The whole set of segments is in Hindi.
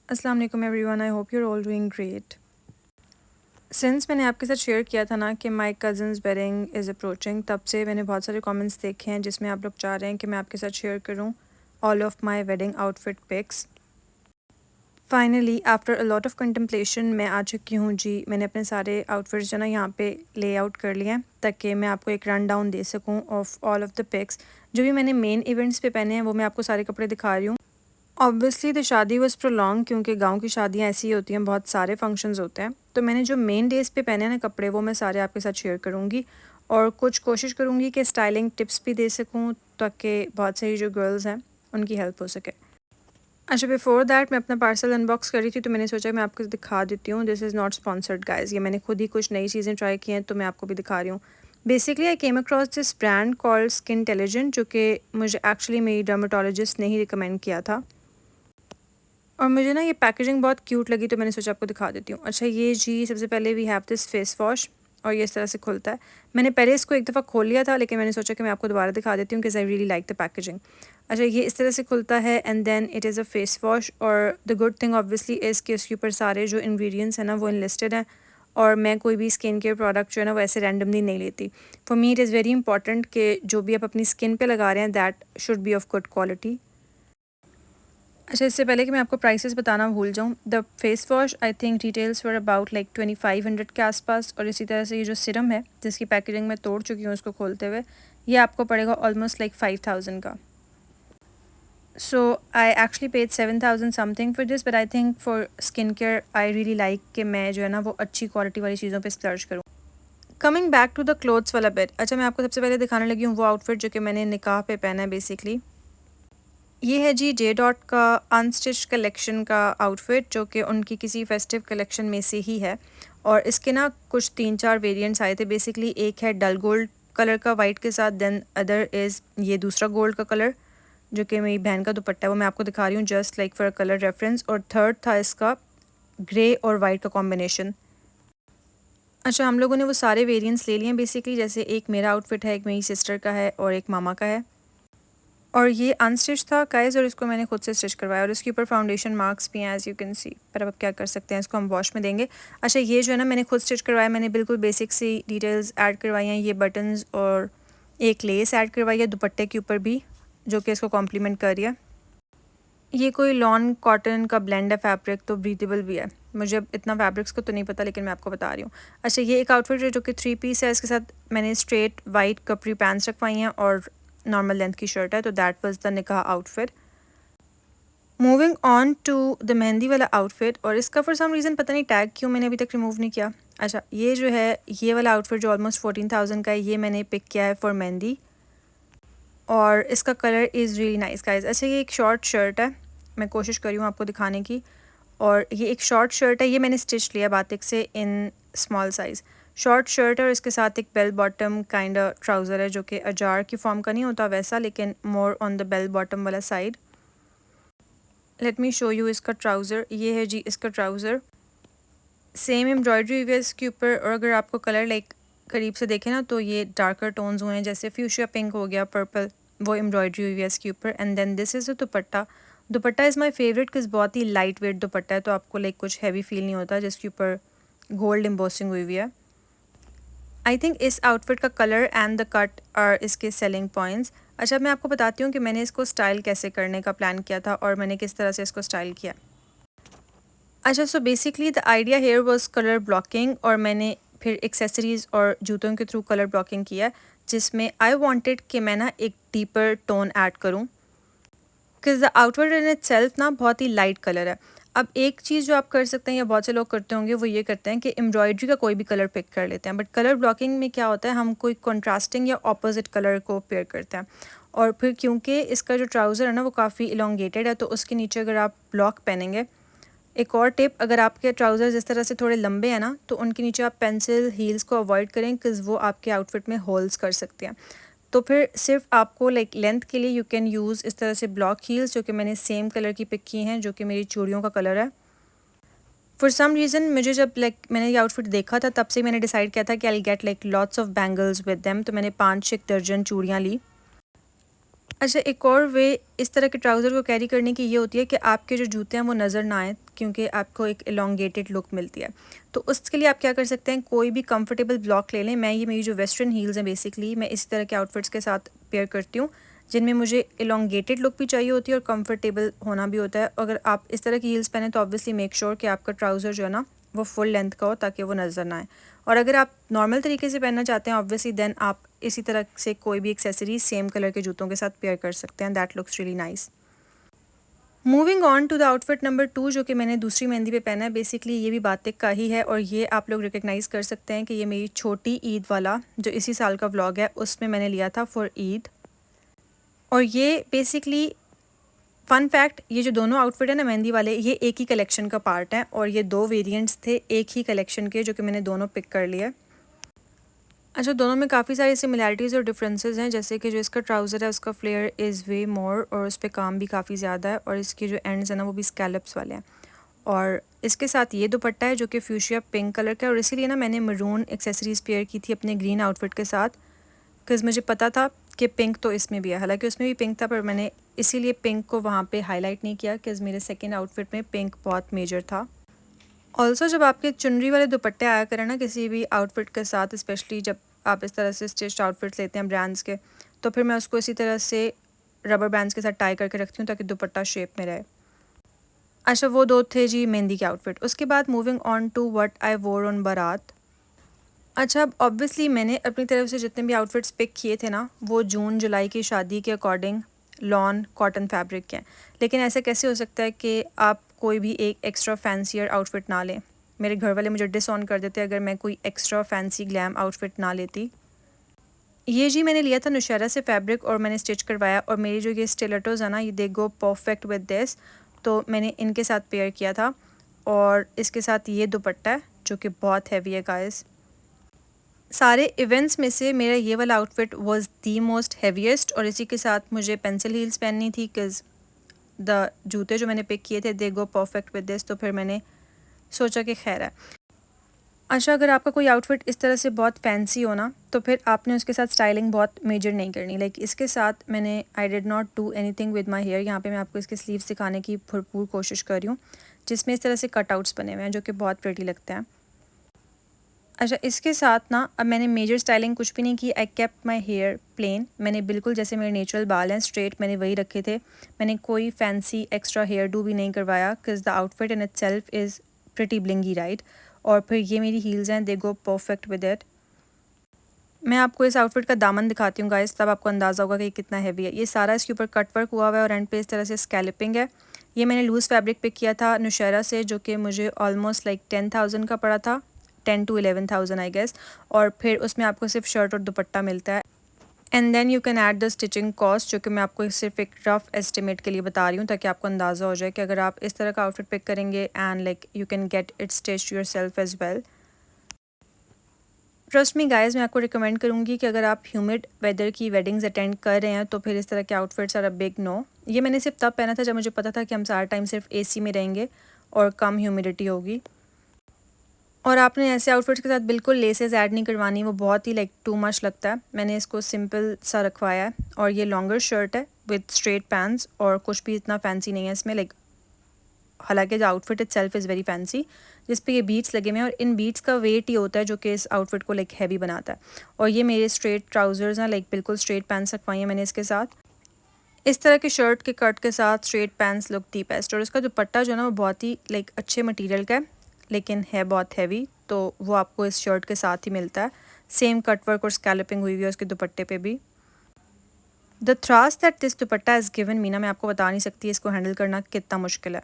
अस्सलाम वालेकुम everyone, I hope you are all doing great. Since मैंने आपके साथ शेयर किया था ना कि my cousin's wedding is approaching, तब से मैंने बहुत सारे कमेंट्स देखे हैं जिसमें आप लोग चाह रहे हैं कि मैं आपके साथ शेयर करूं all of my wedding outfit pics. Finally after a lot of contemplation मैं आ चुकी हूँ जी। मैंने अपने सारे आउटफिट्स जो ना यहाँ पे ले आउट कर लिए हैं ताकि मैं आपको एक रन डाउन दे सकूँ of all of the pics जो भी मैंने मेन इवेंट्स पे पहने हैं। वो मैं आपको सारे कपड़े दिखा रही हूँ। ऑब्वियसली द शादी वॉज प्रोलॉन्ग क्योंकि गांव की शादियां ऐसी ही होती हैं, बहुत सारे फंक्शंस होते हैं। तो मैंने जो मेन डेज़ पे पहने हैं ना कपड़े, वो मैं सारे आपके साथ शेयर करूंगी और कुछ कोशिश करूंगी कि स्टाइलिंग टिप्स भी दे सकूं ताकि बहुत सारी जो गर्ल्स हैं उनकी हेल्प हो सके। अच्छा, बिफोर दैट मैं अपना पार्सल अनबॉक्स कर रही थी तो मैंने सोचा मैं आपको दिखा देती हूँ। This is not sponsored guys, ये मैंने खुद ही कुछ नई चीज़ें ट्राई की हैं तो मैं आपको भी दिखा रही हूँ। Basically I came across this brand called skin intelligent जो कि मुझे एक्चुअली मेरी डर्माटोलॉजिस्ट ने ही रिकमेंड किया था और मुझे ना ये पैकेजिंग बहुत क्यूट लगी तो मैंने सोचा आपको दिखा देती हूँ। अच्छा, ये जी सबसे पहले we have this face wash और ये इस तरह से खुलता है। मैंने पहले इसको एक दफ़ा खोल लिया था लेकिन मैंने सोचा कि मैं आपको दोबारा दिखा देती हूँ कि I really like the packaging. अच्छा, ये इस तरह से खुलता है and then it is a face wash और the good thing obviously is कि उसके ऊपर सारे जो इंग्रेडिएंट्स हैं ना वो इनलिस्टेड हैं और मैं कोई भी स्किन केयर प्रोडक्ट जो है ना वो ऐसे रैंडमली नहीं लेती। For me it is very important कि जो भी आप अपनी स्किन पे लगा रहे हैं that should be of good quality. अच्छा, इससे पहले कि मैं आपको प्राइसेस बताना भूल जाऊँ, the face wash I think details for about like 2500 के आसपास और इसी तरह से ये जो सिरम है जिसकी पैकेजिंग मैं तोड़ चुकी हूँ उसको खोलते हुए, ये आपको पड़ेगा ऑलमोस्ट लाइक 5000 का। So I actually paid 7000 something for this, but I think for skin care I really like कि मैं जो है ना वो अच्छी क्वालिटी वाली चीज़ों पर स्प्लर्ज करूँ। Coming back to the clothes वाला बिट, अच्छा मैं आपको सबसे पहले दिखाने लगी हूँ वो आउटफिट जो कि मैंने निकाह पे पहना है। बेसिकली ये है जी जे डॉट का अनस्टिच कलेक्शन का आउटफिट जो कि उनकी किसी फेस्टिव कलेक्शन में से ही है और इसके ना कुछ 3-4 वेरिएंट्स आए थे। बेसिकली एक है डल गोल्ड कलर का वाइट के साथ, देन अदर इज़ ये दूसरा गोल्ड का कलर जो कि मेरी बहन का दुपट्टा है, वो मैं आपको दिखा रही हूँ just like for a colour reference, और थर्ड था इसका ग्रे और वाइट का कॉम्बिनेशन। अच्छा, हम लोगों ने वो सारे वेरिएंट्स ले लिए हैं बेसिकली, जैसे एक मेरा आउटफिट है, एक मेरी सिस्टर का है और एक मामा का है। और ये अनस्टिच था गाइस और इसको मैंने खुद से स्टिच करवाया और इसके ऊपर फाउंडेशन मार्क्स भी हैं एज़ यू कैन सी, पर अब क्या कर सकते हैं, इसको हम वॉश में देंगे। अच्छा, ये जो है ना मैंने खुद स्टिच करवाया, मैंने बिल्कुल बेसिक सी डिटेल्स ऐड करवाई हैं, ये बटन्स और एक लेस ऐड करवाई है दुपट्टे के ऊपर भी जो कि इसको कॉम्प्लीमेंट कर रही है। ये कोई लॉन कॉटन का ब्लेंड है फैब्रिक, तो ब्रीथेबल भी है। मुझे अब इतना फैब्रिक्स को तो नहीं पता लेकिन मैं आपको बता रही हूँ। अच्छा, ये एक आउटफिट है जो कि 3 पीस है, इसके साथ मैंने स्ट्रेट वाइट कपरी पैंट्स रखवाई हैं और नॉर्मल लेंथ की शर्ट है, तो that was the nikah outfit. Moving on to the mehndi वाला आउटफिट, और इसका फॉर सम रीज़न पता नहीं टैग क्यों मैंने अभी तक रिमूव नहीं किया। अच्छा, ये जो है ये वाला आउटफिट जो ऑलमोस्ट 14,000 का है, ये मैंने पिक किया है फॉर मेहंदी और इसका colour is really nice guys. अच्छा, ये एक शॉर्ट शर्ट है, मैं कोशिश कर रही हूँ आपको दिखाने की, और ये एक शॉर्ट शर्ट है, ये मैंने स्टिच लिया बातिक से in small size. Short shirt है और इसके साथ एक बेल बॉटम काइंड ट्राउज़र है जो कि अजार की फॉर्म का नहीं होता वैसा, लेकिन more on the bell bottom वाला side. Let me show you इसका ट्राउज़र, ये है जी इसका ट्राउज़र, सेम एम्ब्रॉयडरी हुई है इसके ऊपर। और अगर आपको कलर लाइक करीब से देखें ना तो ये डार्कर टोन्स हुए हैं, जैसे फ्यूशिया पिंक हो गया, पर्पल, वो एम्ब्रॉयडरी हुई है इसके ऊपर। And then this is a dupatta. Dupatta is my favourite किस बहुत ही लाइट वेट दुपट्टा है, तो आपको लाइक कुछ हैवी फील नहीं होता, जिसके ऊपर गोल्ड एम्बोसिंग हुई है। आई थिंक इस आउटफिट का colour and the cut are इसके सेलिंग पॉइंट्स। अच्छा, मैं आपको बताती हूँ कि मैंने इसको स्टाइल कैसे करने का प्लान किया था और मैंने किस तरह से इसको स्टाइल किया। अच्छा, so basically the idea here was colour blocking, और मैंने फिर एक्सेसरीज़ और जूतों के थ्रू कलर ब्लॉकिंग किया, जिसमें आई वांटेड कि मैं ना एक डीपर टोन ऐड करूं because the outfit in itself ना बहुत ही लाइट कलर है। अब एक चीज़ जो आप कर सकते हैं या बहुत से लोग करते होंगे वो ये करते हैं कि एम्ब्रॉयडरी का कोई भी कलर पिक कर लेते हैं, बट कलर ब्लॉकिंग में क्या होता है, हम कोई कंट्रास्टिंग या ऑपोजिट कलर को पेयर करते हैं। और फिर क्योंकि इसका जो ट्राउज़र है ना वो काफ़ी इलोंगेटेड है, तो उसके नीचे अगर आप ब्लॉक पहनेंगे, एक और टिप, अगर आपके ट्राउज़र्स इस तरह से थोड़े लंबे हैं ना तो उनके नीचे आप पेंसिल हील्स को अवॉइड करें बिकॉज़ वो आपके आउटफिट में होल्स कर सकते हैं। तो फिर सिर्फ आपको लाइक लेंथ के लिए यू कैन यूज़ इस तरह से ब्लॉक हील्स, जो कि मैंने सेम कलर की पिक की हैं जो कि मेरी चूड़ियों का कलर है। फॉर सम रीज़न मुझे जब लाइक मैंने ये आउटफिट देखा था तब से मैंने डिसाइड किया था कि I get like lots of bangles with them, तो मैंने 5-6 दर्जन चूड़ियाँ ली। अच्छा, एक और वे इस तरह के ट्राउज़र को कैरी करने की ये होती है कि आपके जो जूते हैं वो नज़र ना आए, क्योंकि आपको एक एलोंगेटेड लुक मिलती है। तो उसके लिए आप क्या कर सकते हैं, कोई भी कंफर्टेबल ब्लॉक ले लें। ये मेरी जो वेस्टर्न हील्स हैं बेसिकली मैं इसी तरह के आउटफिट्स के साथ पेयर करती हूँ, जिनमें मुझे एलोंगेटेड लुक भी चाहिए होती है और कंफर्टेबल होना भी होता है। अगर आप इस तरह की हील्स पहने तो ऑब्वियसली मेक श्योर कि आपका ट्राउज़र जो है ना वो फुल लेंथ का हो, ताकि वो नज़र ना आए। और अगर आप नॉर्मल तरीके से पहनना चाहते हैं ऑब्वियसली देन आप इसी तरह से कोई भी एक्सेसरीज सेम कलर के जूतों के साथ पेयर कर सकते हैं। That looks really nice. Moving on to the outfit number 2 जो कि मैंने दूसरी मेहंदी पे पहना है। बेसिकली ये भी बातिक का ही है और ये आप लोग रिकग्नाइज़ कर सकते हैं कि ये मेरी छोटी ईद वाला जो इसी साल का व्लॉग है उसमें मैंने लिया था फॉर ईद। और ये बेसिकली फ़न फैक्ट, ये जो दोनों आउटफिट है ना मेहंदी वाले, ये एक ही कलेक्शन का पार्ट है और ये 2 वेरिएंट्स थे एक ही कलेक्शन के, जो कि मैंने दोनों पिक कर लिए। अच्छा, दोनों में काफ़ी सारी सिमिलैरिटीज़ और डिफरेंसेस हैं, जैसे कि जो इसका ट्राउज़र है उसका फ्लेयर इज़ वे मोर और उस पे काम भी काफ़ी ज़्यादा है और इसके जो एंड्स हैं ना वो भी स्कैलप्स वाले हैं। और इसके साथ ये दुपट्टा है जो कि फ्यूशिया पिंक कलर का है और इसीलिए ना मैंने मरून एक्सेसरीज़ पेयर की थी अपने ग्रीन आउटफिट के साथ, बिकॉज़ मुझे पता था कि पिंक तो इसमें भी है। हालांकि उसमें भी पिंक था पर मैंने इसीलिए पिंक को वहाँ पे हाईलाइट नहीं किया, बिकॉज़ मेरे सेकेंड आउटफिट में पिंक बहुत मेजर था। ऑल्सो जब आपके चुनरी वाले दुपट्टे आया करें ना किसी भी आउटफिट के साथ, स्पेशली जब आप इस तरह से स्टिच्ड आउटफिट्स लेते हैं ब्रांड्स के, तो फिर मैं उसको इसी तरह से रबर बैंड्स के साथ टाई करके रखती हूँ ताकि दुपट्टा शेप में रहे। अच्छा, वो 2 थे जी मेहंदी के आउटफिट। उसके बाद moving on to what I wore on बारात। अच्छा, अब ऑब्वियसली मैंने अपनी तरफ से जितने भी आउटफिट्स पिक किए थे ना वो जून जुलाई की शादी के अकॉर्डिंग लॉन कॉटन फैब्रिक के हैं। लेकिन ऐसे कैसे हो सकता है कि आप कोई भी एक एक्स्ट्रा फैंसियर आउटफिट ना लें। मेरे घर वाले मुझे डिसऑन कर देते अगर मैं कोई एक्स्ट्रा फैंसी ग्लैम आउटफिट ना लेती। ये जी मैंने लिया था नुशैरा से फैब्रिक और मैंने स्टिच करवाया और मेरी जो ये स्टिलेटोज़ है ना ये दे गो परफेक्ट विद दिस, तो मैंने इनके साथ पेयर किया था। और इसके साथ ये दुपट्टा है जो कि बहुत हैवी है गाइस। सारे इवेंट्स में से मेरा ये वाला outfit was the most heaviest और इसी के साथ मुझे पेंसिल हील्स पहननी थी, बिकॉज द जूते जो मैंने पिक किए थे दे गो परफेक्ट विद दिस, तो फिर मैंने सोचा कि खैर है। अच्छा, अगर आपका कोई आउटफिट इस तरह से बहुत फैंसी हो ना तो फिर आपने उसके साथ स्टाइलिंग बहुत मेजर नहीं करनी। लाइक इसके साथ मैंने I did not do anything with my hair. यहाँ पे मैं आपको इसके स्लीव्स दिखाने की भरपूर कोशिश कर रही हूँ, जिसमें इस तरह से कटआउट्स बने हुए हैं जो कि बहुत प्रिटी लगते हैं। अच्छा, इसके साथ ना अब मैंने मेजर स्टाइलिंग कुछ भी नहीं की। I kept my hair plain. मैंने बिल्कुल जैसे मेरे नेचुरल बाल हैं स्ट्रेट मैंने वही रखे थे। मैंने कोई फैंसी एक्स्ट्रा हेयर डू भी नहीं करवाया, because the outfit in itself is pretty blingy right. और फिर ये मेरी हील्स हैं, दे गो परफेक्ट विद इट। मैं आपको इस आउटफिट का दामन दिखाती हूँ गाइस, तब आपको अंदाज़ा होगा कि ये कितना हैवी है। ये सारा इसके ऊपर कट वर्क हुआ हुआ है और एंड पे इस तरह से स्कैल्पिंग है। ये मैंने लूज़ फैब्रिक पिक किया था नुशैरा से, जो कि मुझे ऑलमोस्ट लाइक 10,000 का पड़ा था, 10 to 11,000 आई गेस। और फिर उसमें आपको सिर्फ शर्ट और दुपट्टा मिलता है। And then you can add the stitching cost, जो कि मैं आपको सिर्फ एक रफ एस्टिमेट के लिए बता रही हूँ ताकि आपको अंदाज़ा हो जाए कि अगर आप इस तरह का आउटफिट पिक करेंगे and like you can get it stitched yourself as well. Trust me guys, मैं आपको रिकमेंड करूँगी कि अगर आप ह्यूमिड वेदर की वेडिंग्स अटेंड कर रहे हैं तो फिर इस तरह के outfits are a big no. ये मैंने सिर्फ तब पहना था जब मुझे पता था कि हम सारा टाइम सिर्फ एसी में रहेंगे और कम ह्यूमिडिटी होगी। और आपने ऐसे आउटफिट्स के साथ बिल्कुल लेसेस ऐड नहीं करवानी, वो बहुत ही लाइक टू मच लगता है। मैंने इसको सिंपल सा रखवाया है और ये लॉन्गर शर्ट है विद स्ट्रेट पैंट्स और कुछ भी इतना फैंसी नहीं है इसमें। लाइक हालांकि the outfit itself is very fancy, जिस पे ये बीट्स लगे हुए हैं और इन बीट्स का वेट ही होता है जो कि इस आउटफिट को लाइक हैवी बनाता है। और ये मेरे स्ट्रेट ट्राउजर्स हैं, लाइक बिल्कुल स्ट्रेट पैंट्स रखवाई हैं मैंने इसके साथ। इस तरह के शर्ट के कट के साथ straight pants look the best. और इसका दुपट्टा जो है ना वो बहुत ही लाइक अच्छे मटेरियल का है लेकिन है बहुत हैवी, तो वो आपको इस शर्ट के साथ ही मिलता है। सेम कटवर्क और स्कैल्पिंग हुई हुई है उसके दुपट्टे पे भी। The thrust that this dupatta is given me ना, मैं आपको बता नहीं सकती इसको हैंडल करना कितना मुश्किल है,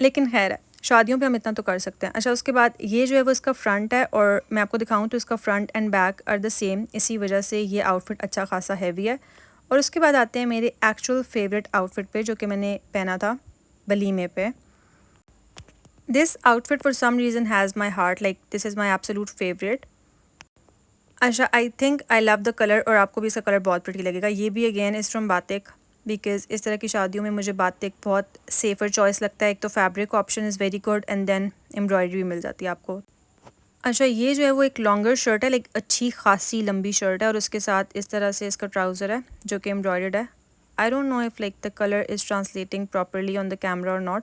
लेकिन खैर है, शादियों पे हम इतना तो कर सकते हैं। अच्छा, उसके बाद ये जो है वो इसका फ्रंट है और मैं आपको दिखाऊं तो इसका front and back are the same, इसी वजह से ये आउटफिट अच्छा खासा हैवी है। और उसके बाद आते हैं मेरे एक्चुअल फेवरेट आउटफिट पे जो कि मैंने पहना था वलीमे पे। This outfit for some reason has my heart, like this is my absolute favourite. अच्छा, I think I love the colour और आपको भी इसका कलर बहुत प्रिटी लगेगा। ये भी अगेन इज़ फ्रॉम बातिक, बिकॉज़ इस तरह की शादियों में मुझे बातिक बहुत सेफ़र चॉइस लगता है। एक तो fabric option is very good and then embroidery भी मिल जाती है आपको। अच्छा, ये जो है वो एक लॉन्गर शर्ट है, लाइक अच्छी खासी लंबी शर्ट है और उसके साथ इस तरह से इसका ट्राउज़र है जो कि एम्ब्रॉयडर्ड है। I don't know if like the colour is translating properly on the camera और नॉट।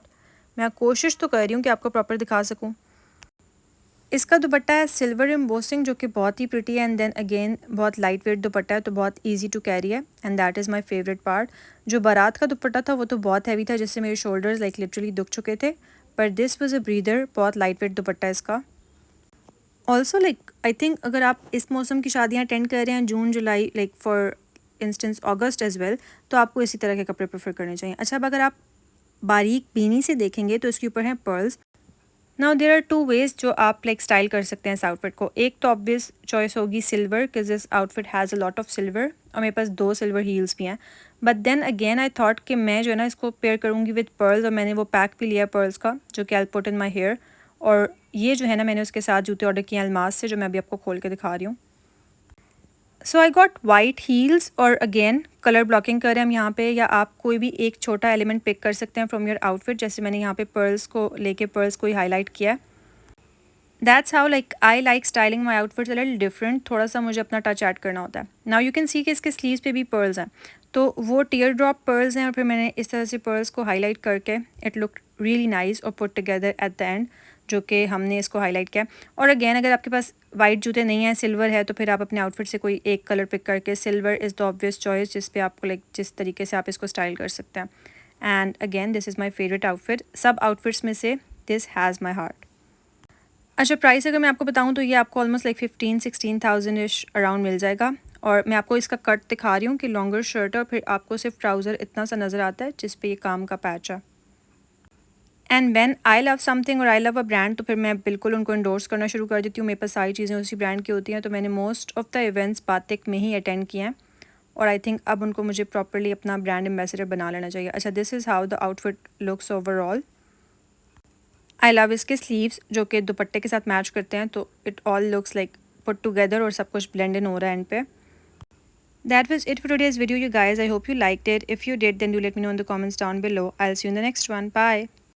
मैं कोशिश तो कर रही हूँ कि आपको प्रॉपर दिखा सकूँ। इसका दुपट्टा है सिल्वर एम्बोसिंग जो कि बहुत ही प्रिटी है, एंड देन अगेन बहुत लाइट वेट दुपट्टा है तो बहुत इजी टू कैरी है, and that is my favourite part. जो बारात का दुपट्टा था वो तो बहुत हैवी था, जिससे मेरे शोल्डर्स लाइक लिटरली दुख चुके थे, पर दिस वाज अ ब्रीदर। बहुत लाइट वेट दुपट्टा है इसका। ऑल्सो लाइक आई थिंक अगर आप इस मौसम की शादियाँ अटेंड कर रहे हैं, जून जुलाई, like for instance August as well, तो आपको इसी तरह के कपड़े प्रेफर करने चाहिए। अच्छा, अब अगर आप बारीक बीनी से देखेंगे तो इसके ऊपर हैं pearls. Now there are two ways जो आप लाइक स्टाइल कर सकते हैं इस आउटफिट को। एक तो ऑब्वियस चॉइस होगी silver, because this outfit has a lot of silver, और मेरे पास 2 सिल्वर हील्स भी हैं। But then again I thought कि मैं जो है ना इसको पेयर करूँगी विद पर्ल्स, और मैंने वो पैक भी लिया पर्ल्स का जो कि I put in my hair. और ये जो है ना मैंने उसके साथ जूते ऑर्डर किए अल्मास से, जो मैं अभी आपको खोल के दिखा रही हूँ। सो आई गॉट वाइट हील्स, और अगेन कलर ब्लॉकिंग कर रहे हैं हम यहाँ पे, या आप कोई भी एक छोटा एलिमेंट पिक कर सकते हैं फ्रॉम योर आउटफिट। जैसे मैंने यहाँ पे पर्ल्स को लेके पर्ल्स को ही हाईलाइट किया है। That's how like I like styling my outfits a little different. थोड़ा सा मुझे अपना टच ऐड करना होता है। नाउ यू कैन सी कि इसके स्लीव्स पे भी पर्ल्स हैं, तो वो टीयर ड्रॉप पर्ल्स हैं, और फिर मैंने इस तरह से पर्ल्स को हाईलाइट करके इट लुक रियली नाइस और put together at the end, जो कि हमने इसको हाईलाइट किया। और अगेन अगर आपके पास वाइट जूते नहीं हैं, सिल्वर है, तो फिर आप अपने आउटफिट से कोई एक कलर पिक करके, silver is the obvious choice जिस पे आपको लाइक जिस तरीके से आप इसको स्टाइल कर सकते हैं। And again this is my favourite outfit. सब आउटफिट्स में से दिस हैज़ माई हार्ट। अच्छा, प्राइस अगर मैं आपको बताऊं तो ये आपको ऑलमोस्ट लाइक 15-16,000 इश अराउंड मिल जाएगा। और मैं आपको इसका कट दिखा रही हूँ कि लॉन्गर शर्ट है, और फिर आपको सिर्फ ट्राउज़र इतना सा नज़र आता है जिस पे ये काम का पैच है। And when I love something और आई लव अ ब्रांड, तो फिर मैं बिल्कुल उनको इंडोर्स करना शुरू कर देती हूँ। मेरे पास सारी चीज़ें उसी ब्रांड की होती हैं, तो मैंने मोस्ट ऑफ द इवेंट्स बातिक में ही अटेंड किए हैं, और आई थिंक अब उनको मुझे प्रॉपरली अपना ब्रांड एम्बेसडर बना लेना चाहिए। अच्छा, this is how the outfit looks overall. I love इसके स्लीव्स जो कि दुपट्टे के साथ मैच करते हैं, तो it all looks like put together, और सब कुछ ब्लेंड इन हो रहा है एंड पे। That was it for today's video, you guys. I hope you liked it. If you did, then do let me know in the comments down below. I'll see you in the next one. Bye.